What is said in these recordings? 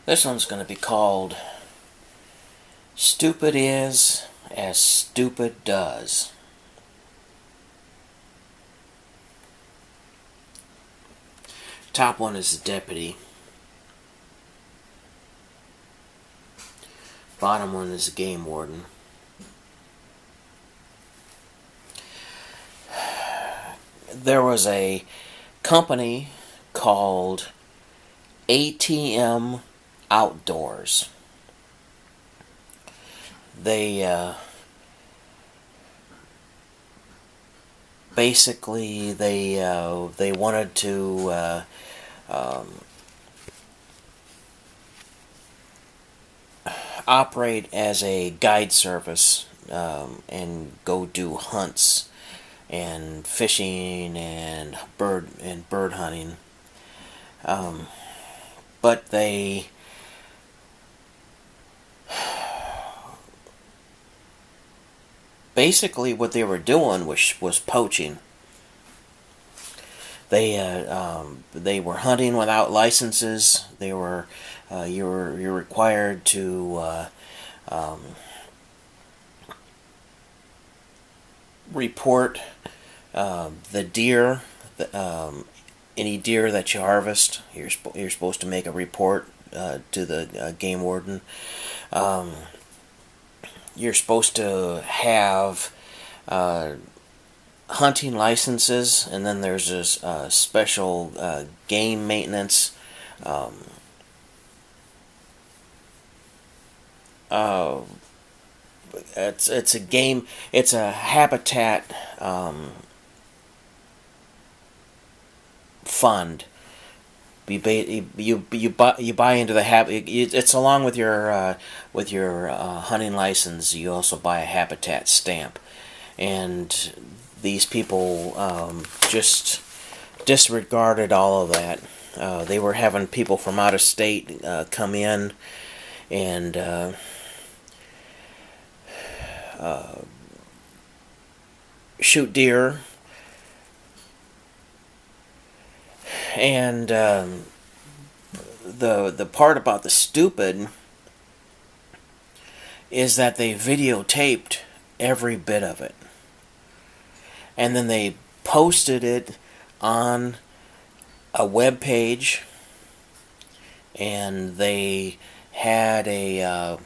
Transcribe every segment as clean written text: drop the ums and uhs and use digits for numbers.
This one's going to be called Stupid Is as Stupid Does. Top one is the deputy. Bottom one is the game warden. There was a company called ATM Outdoors. They basically they wanted to operate as a guide service and go do hunts and fishing and bird hunting. But they basically what they were doing was poaching. They were hunting without licenses. They were you're required to report the deer, any deer that you harvest. You're supposed to make a report to the game warden. You're supposed to have hunting licenses, and then there's this special game maintenance. It's a game. It's a habitat fund. You buy into the It's along with your hunting license. You also buy a habitat stamp, and these people just disregarded all of that. They were having people from out of state come in and shoot deer. And the part about the stupid is that they videotaped every bit of it, and then they posted it on a web page, and they had a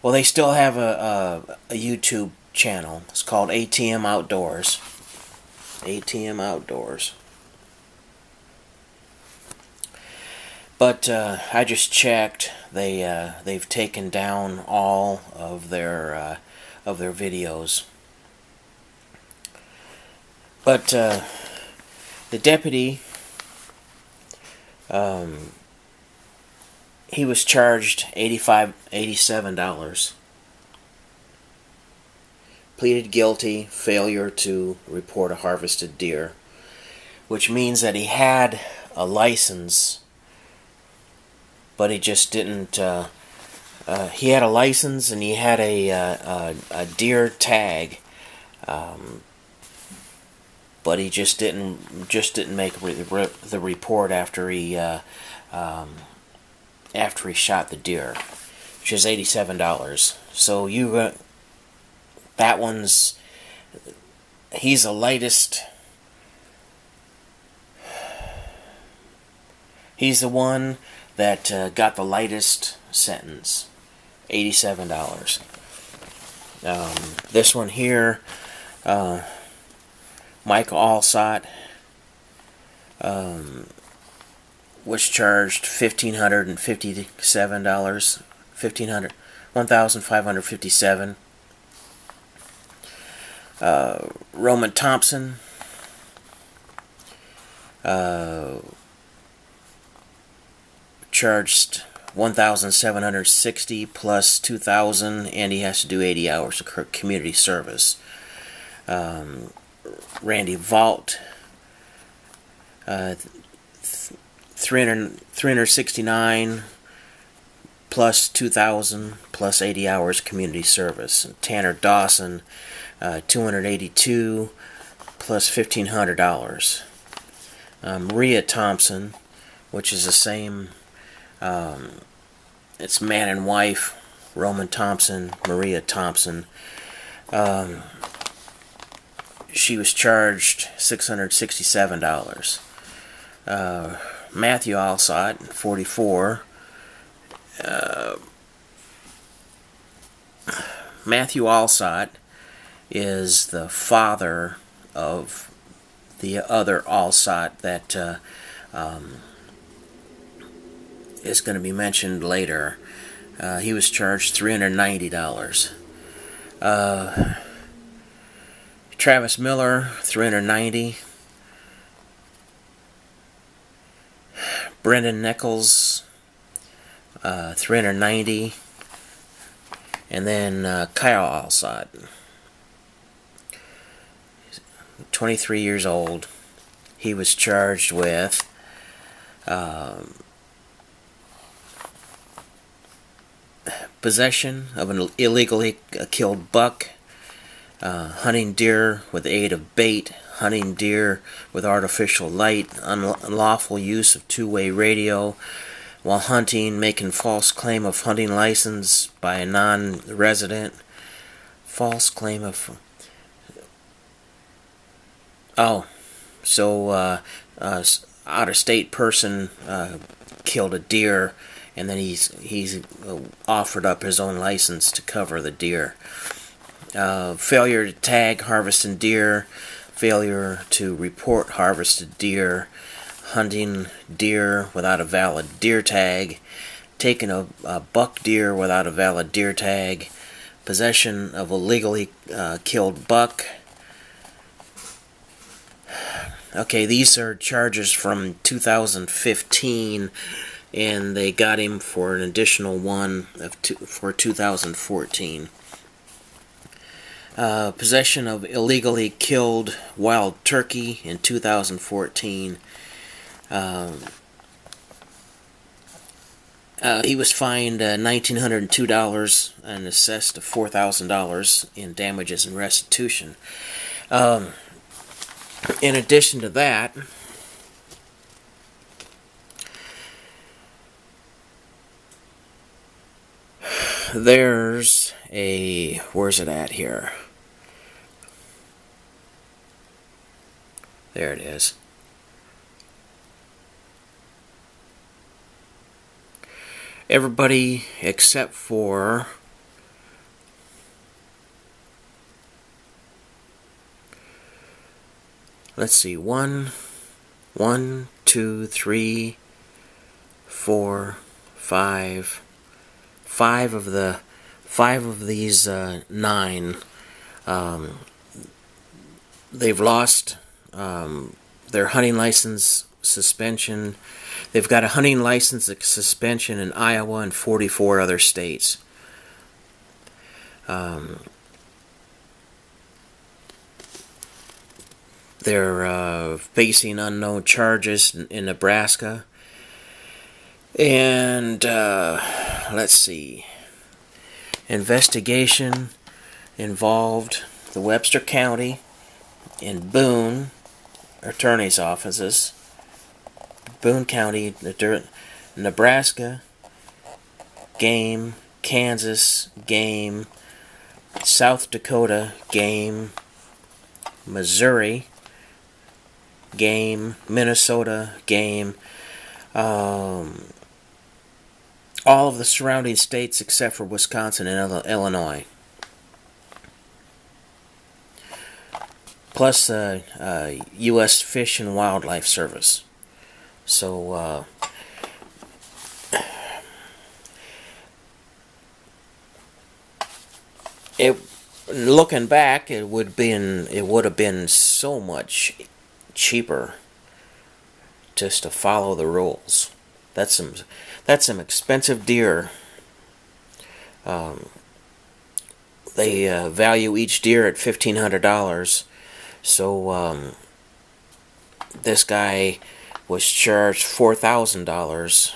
well, they still have a YouTube channel. It's called ATM Outdoors. ATM Outdoors. But I just checked. They've taken down all of their videos. But the deputy, he was charged $87. Pleaded guilty, failure to report a harvested deer, which means that he had a license, but he just didn't. He had a license and he had a deer tag, but he just didn't make the report after he shot the deer, which is $87. So that one's he's the lightest. He's the one that got the lightest sentence, $87. This one here, Michael Alsott, was charged $1,557. $1,557. Roman Thompson, charged $1,760 plus $2,000, and he has to do 80 hours of community service. Randy Vault, 369 plus 2,000 plus 80 hours community service. Tanner Dawson, 282 plus $1,500. Maria Thompson, which is the same it's man and wife, Roman Thompson, Maria Thompson. She was charged $667. Matthew Alsott, 44. Matthew Alsott is the father of the other Alsott that is going to be mentioned later. He was charged $390. Travis Miller, $390. Brendan Nichols, $390. And then Kyle Alsott, 23 years old. He was charged with possession of an illegally killed buck, hunting deer with the aid of bait, hunting deer with artificial light, unlawful use of two-way radio while hunting, making false claim of hunting license by a non-resident, false claim of... out-of-state person killed a deer, and then he's offered up his own license to cover the deer. Failure to tag harvesting deer, failure to report harvested deer, hunting deer without a valid deer tag, taking a buck deer without a valid deer tag, possession of a legally killed buck. Okay, these are charges from 2015, and they got him for an additional one for 2014. Possession of illegally killed wild turkey in 2014. He was fined $1,902 and assessed $4,000 in damages and restitution. In addition to that, there's a... where's it at here? There it is. Everybody except for let's see, 1, 2, 3, 4, 5. Five of these 9, they've lost their hunting license suspension. They've got a hunting license suspension in Iowa and 44 other states. They're facing unknown charges in Nebraska. And let's see. Investigation involved the Webster County and Boone attorney's offices. Boone County, Nebraska, game, Kansas, game, South Dakota, game, Missouri, game, Minnesota, game, all of the surrounding states except for Wisconsin and Illinois. Plus U.S. Fish and Wildlife Service. So looking back, it would have been so much cheaper just to follow the rules. That's some expensive deer. They value each deer at $1,500. So this guy was charged $4,000.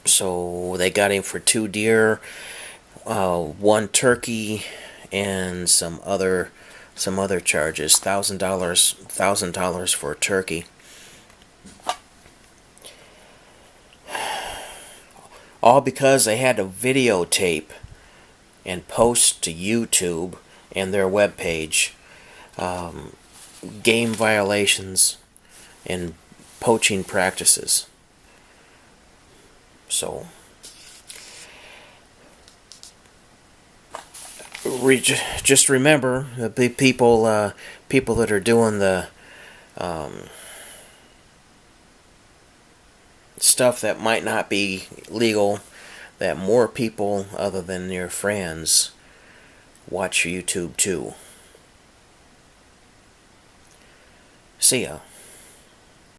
So they got him for 2 deer, 1 turkey, and some other charges. $1,000 for a turkey. all because they had to videotape and post to YouTube and their webpage game violations and poaching practices. So just remember the people people that are doing the stuff that might not be legal, that more people other than your friends watch YouTube too. See ya.